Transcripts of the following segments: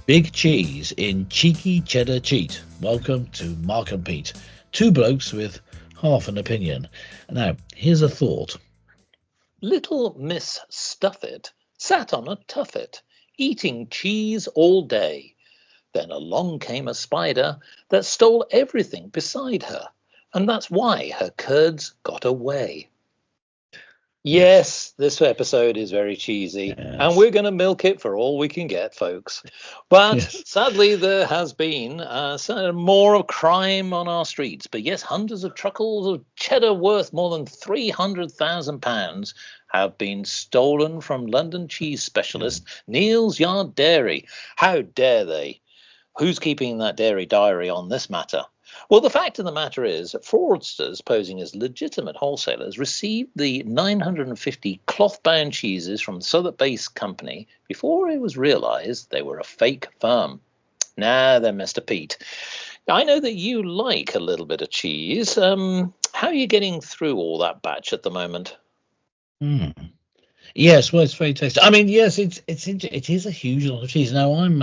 Big cheese in cheeky cheddar cheat. Welcome to Mark and Pete, two blokes with half an opinion. Now, here's a thought. Little Miss Stuffit sat on a tuffet, eating cheese all day. Then along came a spider that stole everything beside her, and that's why her curds got away. Yes, this episode is very cheesy, and Yes. we're going to milk it for all we can get, folks. But Yes. sadly, there has been more crime on our streets. But yes, hundreds of truckles of cheddar worth more than £300,000 have been stolen from London cheese specialist Neil's Yard Dairy. How dare they? Who's keeping that dairy diary on this matter? Well, the fact of the matter is, fraudsters posing as legitimate wholesalers received the 950 cloth-bound cheeses from the Southwark-based company before it was realised they were a fake firm. Now then, Mr. Pete, I know that you like a little bit of cheese. How are you getting through all that batch at the moment? Yes, well, it's very tasty. I mean, yes, it is a huge lot of cheese. Now, I'm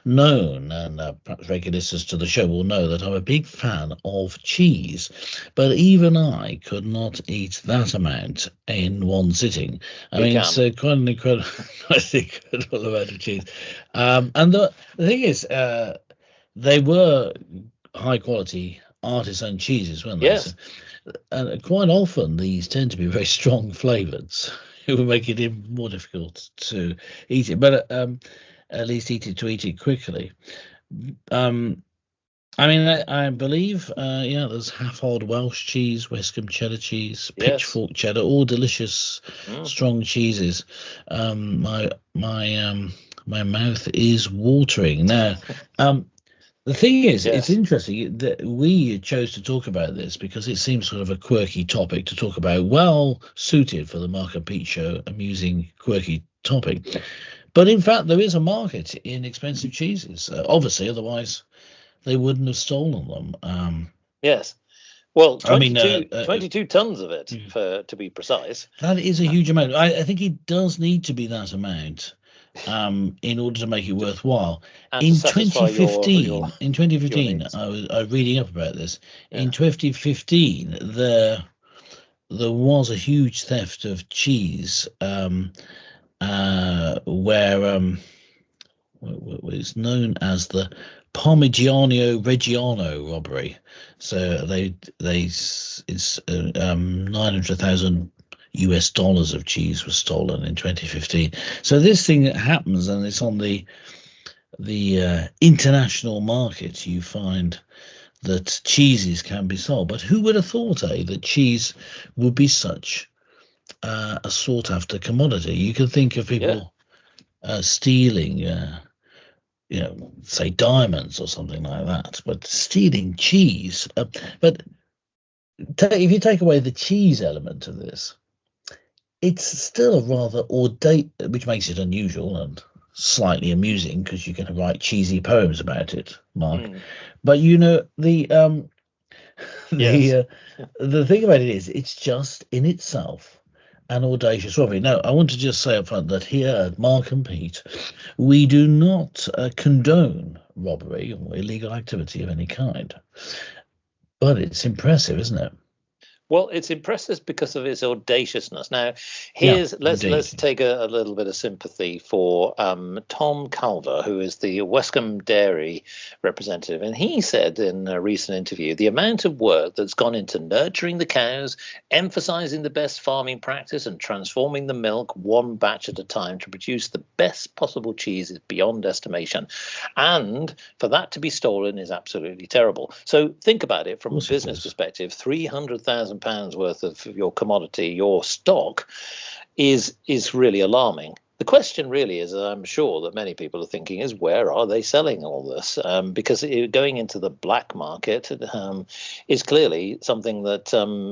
known, and perhaps regular listeners to the show will know that I'm a big fan of cheese, but even I could not eat that amount in one sitting. I mean, it's quite an incredible, incredible amount of cheese. And the thing is, they were high quality artisan cheeses, weren't they? Yes. And quite often these tend to be very strong flavoured. It would make it even more difficult to eat it, but at least eat it quickly. I mean, I believe, there's half-hard Welsh cheese, Westcombe cheddar cheese, Pitchfork cheddar, all delicious, strong cheeses. My mouth is watering now. The thing is, It's interesting that we chose to talk about this because it seems sort of a quirky topic to talk about, well suited for the Mark and Pete show, amusing, quirky topic. But in fact, there is a market in expensive cheeses. Obviously, otherwise they wouldn't have stolen them. Yes. Well, 22 tons of it, to be precise. That is a huge amount. I think it does need to be that amount. In order to make it worthwhile. In 2015, I was reading up about this. Yeah. In 2015, there was a huge theft of cheese, where it's known as the Parmigiano Reggiano robbery. So it's 900,000 US dollars of cheese was stolen in 2015. So this thing that happens, and it's on the international market, you find that cheeses can be sold. But who would have thought, that cheese would be such a sought after commodity? You can think of people stealing, say diamonds or something like that, but stealing cheese. But if you take away the cheese element of this, it's still rather audacious, which makes it unusual and slightly amusing because you can write cheesy poems about it, Mark. But the thing about it is, it's just in itself an audacious robbery. Now, I want to just say up front that here at Mark and Pete, we do not condone robbery or illegal activity of any kind. But it's impressive, isn't it? Well, it's impressive because of its audaciousness. Now, let's take a little bit of sympathy for Tom Calver, who is the Westcombe Dairy representative, and he said in a recent interview the amount of work that's gone into nurturing the cows, emphasising the best farming practice, and transforming the milk one batch at a time to produce the best possible cheese is beyond estimation, and for that to be stolen is absolutely terrible. So think about it from a business perspective: £300,000 worth of your commodity, your stock, is really alarming. The question really is, I'm sure that many people are thinking, is where are they selling all this? Because going into the black market is clearly something that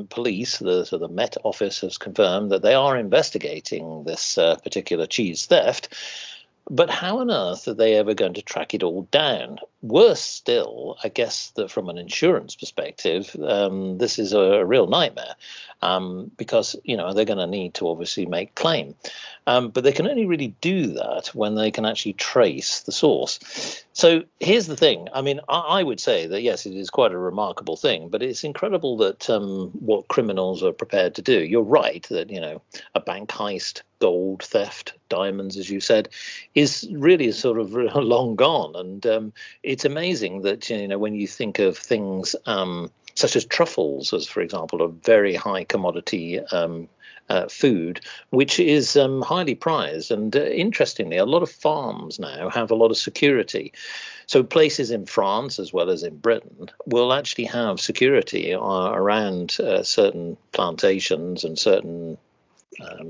police, the Met Office, has confirmed that they are investigating this particular cheese theft. But how on earth are they ever going to track it all down? worse still, I guess that from an insurance perspective, this is a real nightmare, because they're going to need to obviously make claim, but they can only really do that when they can actually trace the source. So here's the thing. I mean, I would say that yes, it is quite a remarkable thing, but it's incredible that what criminals are prepared to do. You're right that a bank heist, gold theft, diamonds, as you said, is really sort of long gone. And it's amazing that when you think of things such as truffles, as for example, a very high commodity food, which is highly prized. And interestingly, a lot of farms now have a lot of security. So places in France as well as in Britain will actually have security around certain plantations and certain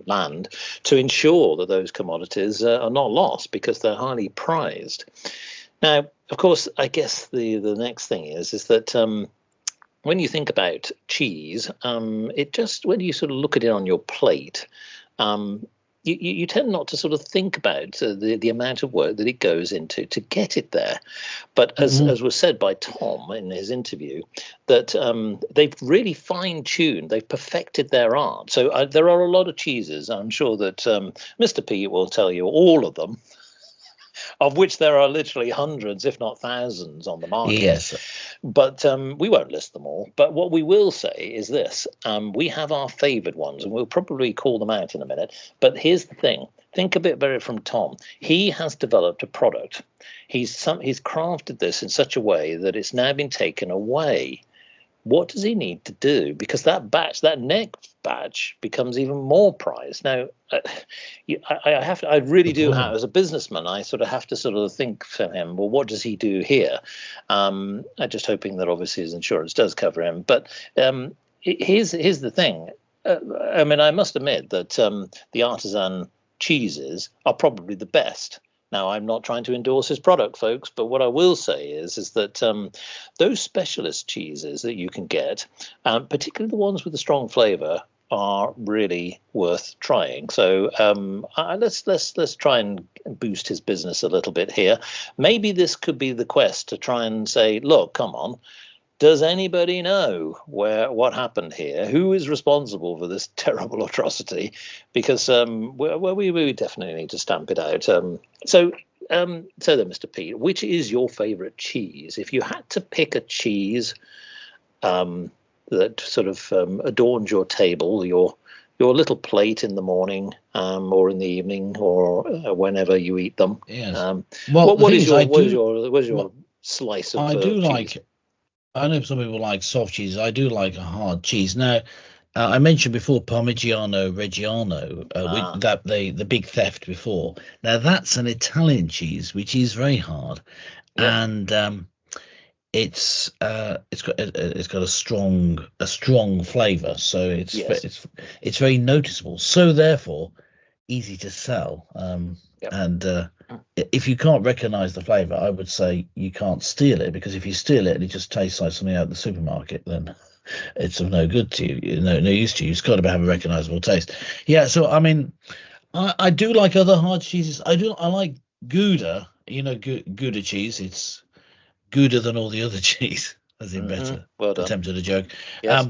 land to ensure that those commodities are not lost because they're highly prized. Now, of course, I guess the next thing is that when you think about cheese, it just, when you sort of look at it on your plate, you tend not to sort of think about the amount of work that it goes into to get it there. But as was said by Tom in his interview, that they've really fine-tuned, they've perfected their art. So there are a lot of cheeses. I'm sure that Mr. Pete will tell you all of them, of which there are literally hundreds, if not thousands, on the market. Yes. But we won't list them all. But what we will say is this. We have our favoured ones, and we'll probably call them out in a minute. But here's the thing. Think a bit better from Tom. He has developed a product. He's crafted this in such a way that it's now been taken away. What does he need to do? Because that next batch becomes even more prized. Now, I really do have, as a businessman, I sort of have to sort of think for him, well, what does he do here? I'm just hoping that obviously his insurance does cover him. But here's the thing. I mean, I must admit that the artisan cheeses are probably the best. Now, I'm not trying to endorse his product, folks, but what I will say is that those specialist cheeses that you can get, particularly the ones with a strong flavour, are really worth trying. So let's try and boost his business a little bit here. Maybe this could be the quest to try and say, look, come on. Does anybody know what happened here? Who is responsible for this terrible atrocity? Because we definitely need to stamp it out. So then, Mr. Pete, which is your favourite cheese? If you had to pick a cheese that sort of adorns your table, your little plate in the morning or in the evening or whenever you eat them. Yes. What is your slice of cheese? I know some people like soft cheese. I do like a hard cheese. Now, I mentioned before Parmigiano Reggiano, the big theft before. Now that's an Italian cheese, which is very hard, and it's got a strong flavour. So it's very noticeable. So therefore, easy to sell. And if you can't recognise the flavour, I would say you can't steal it, because if you steal it and it just tastes like something out of the supermarket, then it's of no good to you, no use to you. It's got to have a recognisable taste. Yeah, so I mean, I do like other hard cheeses. I like Gouda. Gouda cheese. It's Gouda than all the other cheese, as in better. Well done. Attempted a joke. Yes.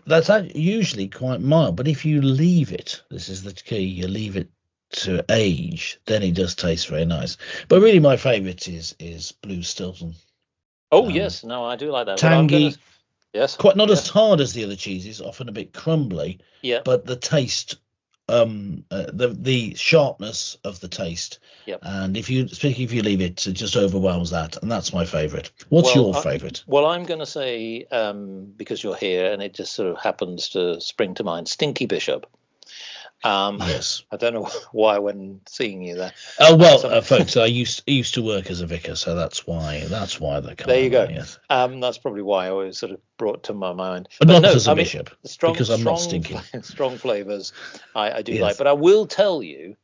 That's usually quite mild, but if you leave it, this is the key, you leave it to age, then it does taste very nice. But really my favourite is Blue Stilton. Yes, no, I do like that. Tangy, yes, quite not as hard as the other cheeses, often a bit crumbly, but the taste, the sharpness of the taste, and if you leave it, it just overwhelms that, and that's my favourite. What's your favourite? Well, I'm going to say, because you're here and it just sort of happens to spring to mind, Stinky Bishop. Yes. I don't know why when seeing you there. Oh well, folks, I used to work as a vicar, so that's why they come. There you go. Yes. That's probably why I was sort of brought to my mind. But not as a bishop, because I'm not stinky. Strong flavours, I do yes. like. But I will tell you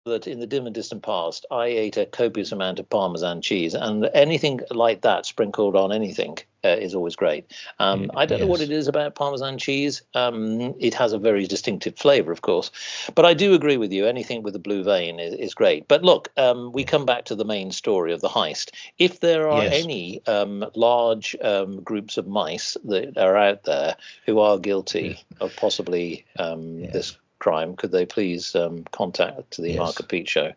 that in the dim and distant past, I ate a copious amount of Parmesan cheese, and anything like that sprinkled on anything is always great. I don't know what it is about Parmesan cheese. It has a very distinctive flavour, of course, but I do agree with you. Anything with a blue vein is great. But look, we come back to the main story of the heist. If there are any large groups of mice that are out there who are guilty of possibly this crime, could they please contact the Mark and Pete Show?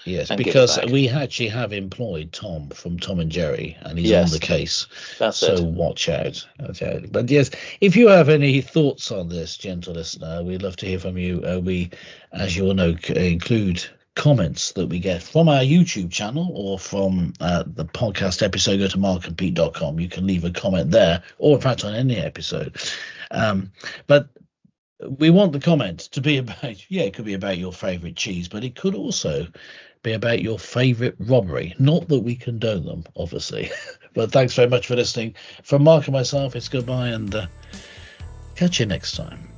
Yes, because we actually have employed Tom from Tom and Jerry, and he's on the case. So watch out. Okay. But yes, if you have any thoughts on this, gentle listener, we'd love to hear from you. We, as you all know, include comments that we get from our YouTube channel or from the podcast episode. Go to markandpete.com. You can leave a comment there, or in fact on any episode. But we want the comment to be about, it could be about your favourite cheese, but it could also be about your favourite robbery. Not that we condone them, obviously. But thanks very much for listening. From Mark and myself, it's goodbye, and catch you next time.